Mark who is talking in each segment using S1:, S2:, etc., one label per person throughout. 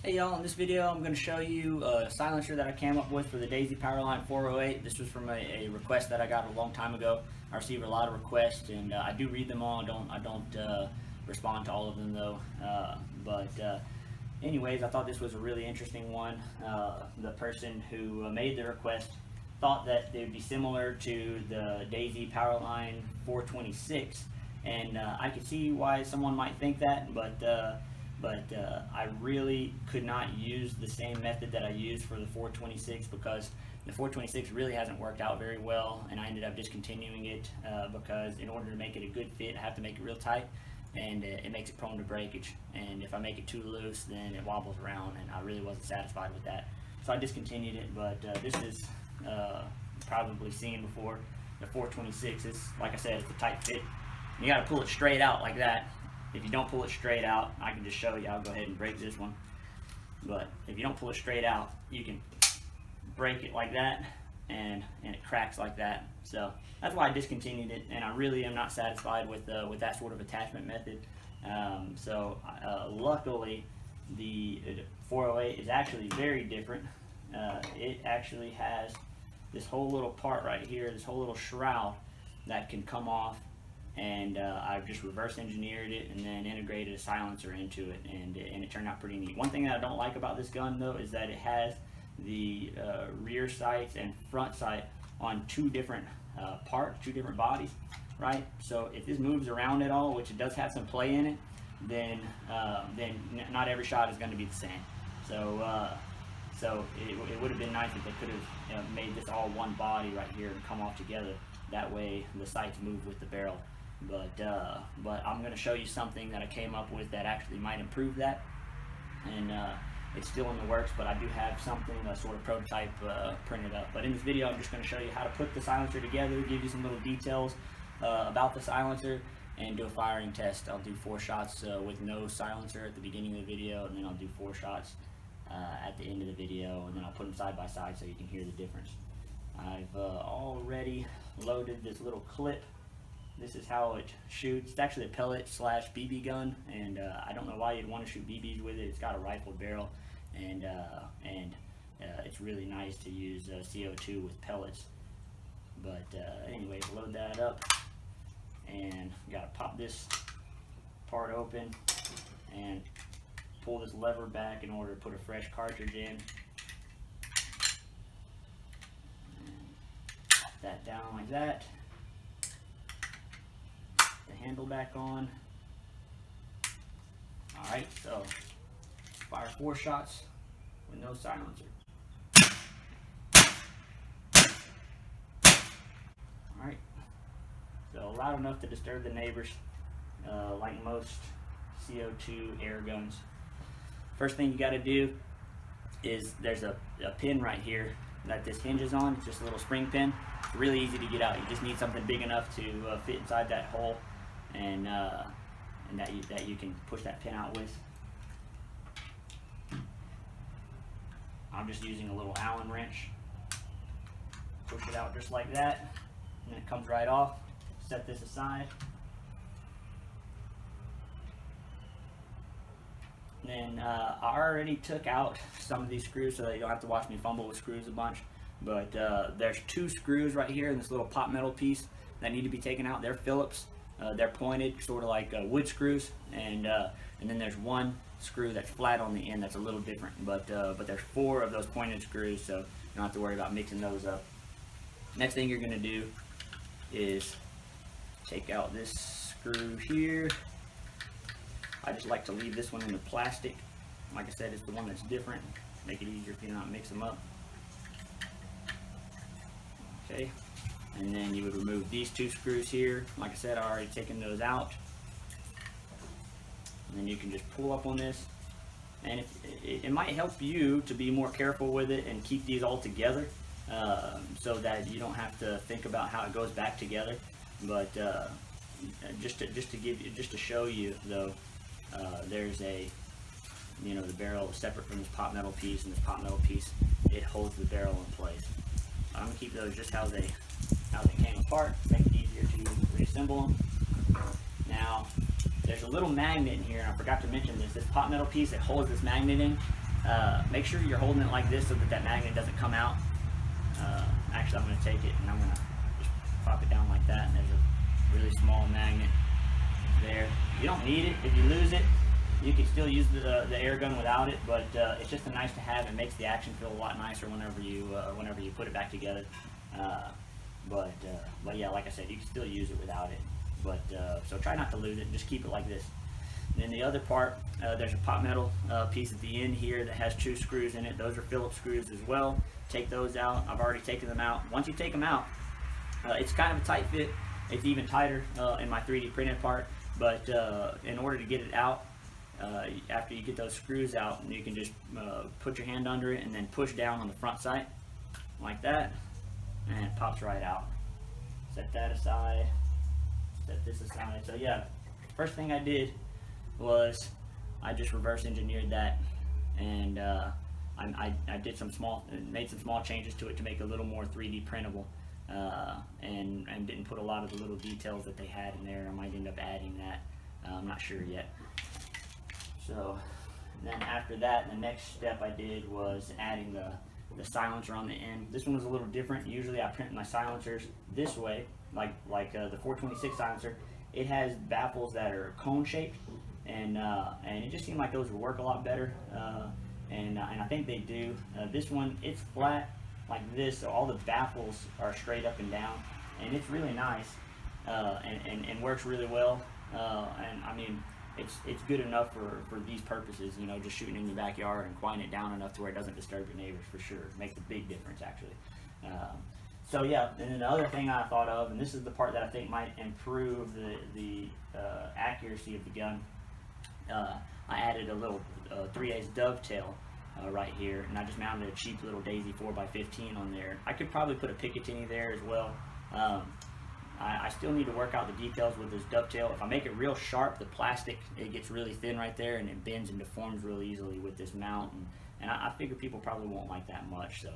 S1: Hey y'all, in this video I'm going to show you a silencer that I came up with for the Daisy Powerline 408. This was from a request that I got a long time ago. I received a lot of requests and I do read them all. I don't respond to all of them though. Anyways, I thought this was a really interesting one. The person who made the request thought that they would be similar to the Daisy Powerline 426, and I could see why someone might think that, but I really could not use the same method that I used for the 426 because the 426 really hasn't worked out very well, and I ended up discontinuing it because in order to make it a good fit, I have to make it real tight, and it makes it prone to breakage. And if I make it too loose, then it wobbles around, and I really wasn't satisfied with that. So I discontinued it, but this is probably seen before. The 426 is, like I said, it's a tight fit. You got to pull it straight out like that. If you don't pull it straight out, I can just show you. I'll go ahead and break this one. But if you don't pull it straight out, you can break it like that, and it cracks like that. So that's why I discontinued it, and I really am not satisfied with that sort of attachment method. Luckily, the 408 is actually very different. It actually has this whole little part right here, this whole little shroud that can come off. And I've just reverse engineered it and then integrated a silencer into it, and it turned out pretty neat. One thing that I don't like about this gun though is that it has the rear sights and front sight on two different parts, two different bodies, right? So if this moves around at all, which it does have some play in it, then not every shot is going to be the same. So it would have been nice if they could have made this all one body right here and come off together. That way the sights move with the barrel. But I'm going to show you something that I came up with that actually might improve that, and it's still in the works, but I do have something, a sort of prototype printed up. But in this video I'm just going to show you how to put the silencer together, give you some little details about the silencer, and do a firing test. I'll do 4 shots with no silencer at the beginning of the video, and then I'll do 4 shots at the end of the video, and then I'll put them side by side so you can hear the difference. I've already loaded this little clip. This is how it shoots. It's actually a pellet / BB gun, and I don't know why you'd want to shoot BBs with it. It's got a rifled barrel, and it's really nice to use CO2 with pellets. But anyways, load that up, and you gotta pop this part open and pull this lever back in order to put a fresh cartridge in. Pop that down like that. The handle back on. Alright, so fire 4 shots with no silencer. Alright, so loud enough to disturb the neighbors, like most CO2 air guns. First thing you got to do is there's a pin right here that this hinges on. It's just a little spring pin. It's really easy to get out. You just need something big enough to fit inside that hole, and that you can push that pin out with. I'm just using a little Allen wrench. Push it out just like that, and it comes right off. Set this aside. Then I already took out some of these screws so that you don't have to watch me fumble with screws a bunch. But there's 2 screws right here in this little pot metal piece that need to be taken out. They're Phillips. They're pointed, sort of like wood screws, and then there's 1 screw that's flat on the end that's a little different. But there's 4 of those pointed screws, so you don't have to worry about mixing those up. Next thing you're going to do is take out this screw here. I just like to leave this one in the plastic. Like I said, it's the one that's different. Make it easier if you not mix them up. Okay, and then you would remove these 2 screws here. Like I said, I already taken those out. And then you can just pull up on this, and it might help you to be more careful with it and keep these all together, so that you don't have to think about how it goes back together. But just to show you though, there's the barrel is separate from this pot metal piece, and this pot metal piece, it holds the barrel in place. I'm gonna keep those just how they came apart, make it easier to reassemble them. Now, there's a little magnet in here, and I forgot to mention this. This pot metal piece, it holds this magnet in, make sure you're holding it like this so that that magnet doesn't come out. Actually, I'm going to take it and I'm going to just pop it down like that, and there's a really small magnet there. You don't need it. If you lose it, you can still use the air gun without it, but it's just a nice to have. It makes the action feel a lot nicer whenever you put it back together. But yeah, like I said, you can still use it without it. But so try not to lose it. Just keep it like this. And then the other part, there's a pot metal piece at the end here that has 2 screws in it. Those are Phillips screws as well. Take those out. I've already taken them out. Once you take them out, it's kind of a tight fit. It's even tighter in my 3D printed part. But in order to get it out, after you get those screws out, you can just put your hand under it and then push down on the front sight like that, and it pops right out. Set that aside. Set this aside. So yeah, first thing I did was I just reverse engineered that, and I did made some small changes to it to make it a little more 3D printable, and didn't put a lot of the little details that they had in there. I might end up adding that. I'm not sure yet. So then after that, the next step I did was adding the silencer on the end. This one was a little different. Usually I print my silencers this way, like the 426 silencer. It has baffles that are cone shaped, and it just seemed like those would work a lot better, and I think they do. This one, it's flat like this, so all the baffles are straight up and down, and it's really nice, and works really well. And I mean, it's good enough for these purposes, you know, just shooting in your backyard and quieting it down enough to where it doesn't disturb your neighbors, for sure. It makes a big difference, actually. So yeah, and then the other thing I thought of, and this is the part that I think might improve the accuracy of the gun, I added a little 3/8 dovetail right here, and I just mounted a cheap little Daisy 4x15 on there. I could probably put a Picatinny there as well. I still need to work out the details with this dovetail. If I make it real sharp, the plastic, it gets really thin right there, and it bends and deforms real easily with this mount, and I figure people probably won't like that much, so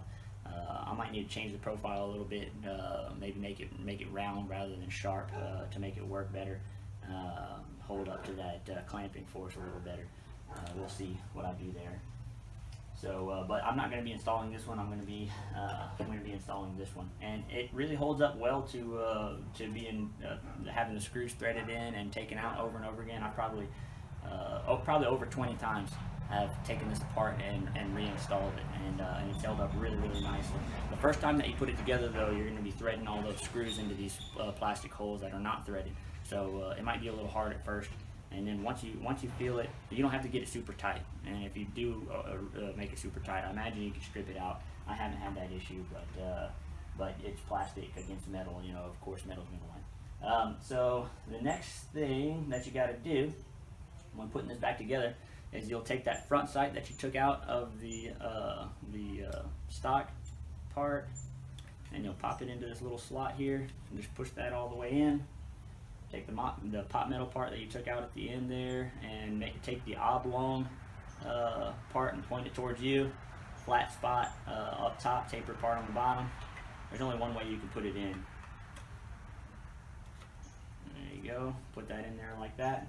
S1: I might need to change the profile a little bit, maybe make it round rather than sharp, to make it work better, hold up to that clamping force a little better. We'll see what I do there. So, but I'm not going to be installing this one. I'm going to be installing this one, and it really holds up well to being having the screws threaded in and taken out over and over again. I probably over 20 times have taken this apart and reinstalled it, and it's held up really nicely. The first time that you put it together, though, you're going to be threading all those screws into these plastic holes that are not threaded, so it might be a little hard at first. And then once you feel it, you don't have to get it super tight. And if you do make it super tight, I imagine you can strip it out. I haven't had that issue, but it's plastic against metal. You know, of course, metal's gonna win. So the next thing that you got to do when putting this back together is you'll take that front sight that you took out of the stock part, and you'll pop it into this little slot here, and just push that all the way in. Take the pot metal part that you took out at the end there, and take the oblong part and point it towards you. Flat spot up top, tapered part on the bottom. There's only one way you can put it in. There you go. Put that in there like that.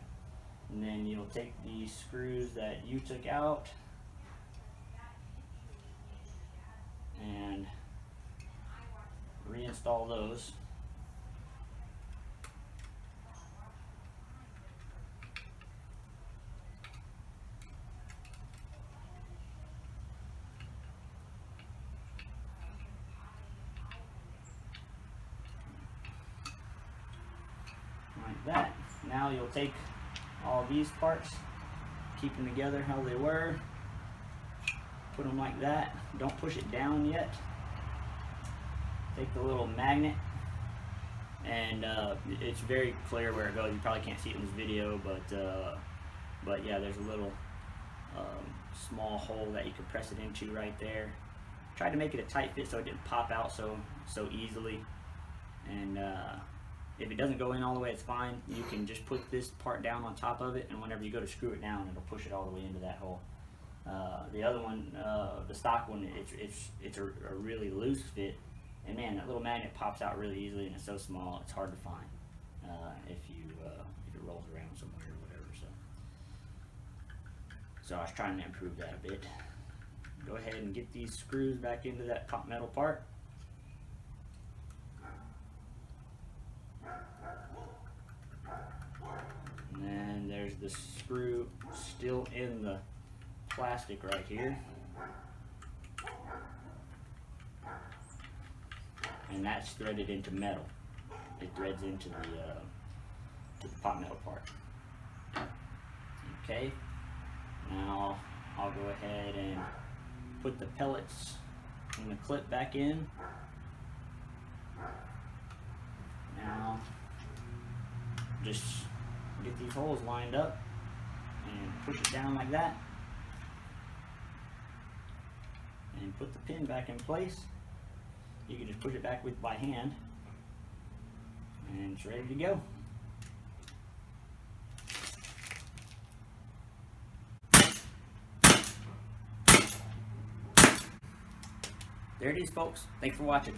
S1: And then you'll take the screws that you took out and reinstall those. Like that. Now you'll take all these parts, keep them together how they were, put them like that. Don't push it down yet. Take the little magnet, and it's very clear where it goes. You probably can't see it in this video, but yeah, there's a little small hole that you can press it into right there. Tried to make it a tight fit so it didn't pop out so easily, and if it doesn't go in all the way, it's fine. You can just put this part down on top of it, and whenever you go to screw it down, it'll push it all the way into that hole. The other one, the stock one, it's a really loose fit, and man, that little magnet pops out really easily, and it's so small, it's hard to find if it rolls around somewhere or whatever. So I was trying to improve that a bit. go ahead and get these screws back into that top metal part. And then there's the screw still in the plastic right here. And that's threaded into metal. It threads into the pot metal part. Okay, now I'll go ahead and put the pellets in the clip back in. Now just get these holes lined up and push it down like that, and put the pin back in place. You can just push it back by hand, and it's ready to go. There it is, folks. Thanks for watching.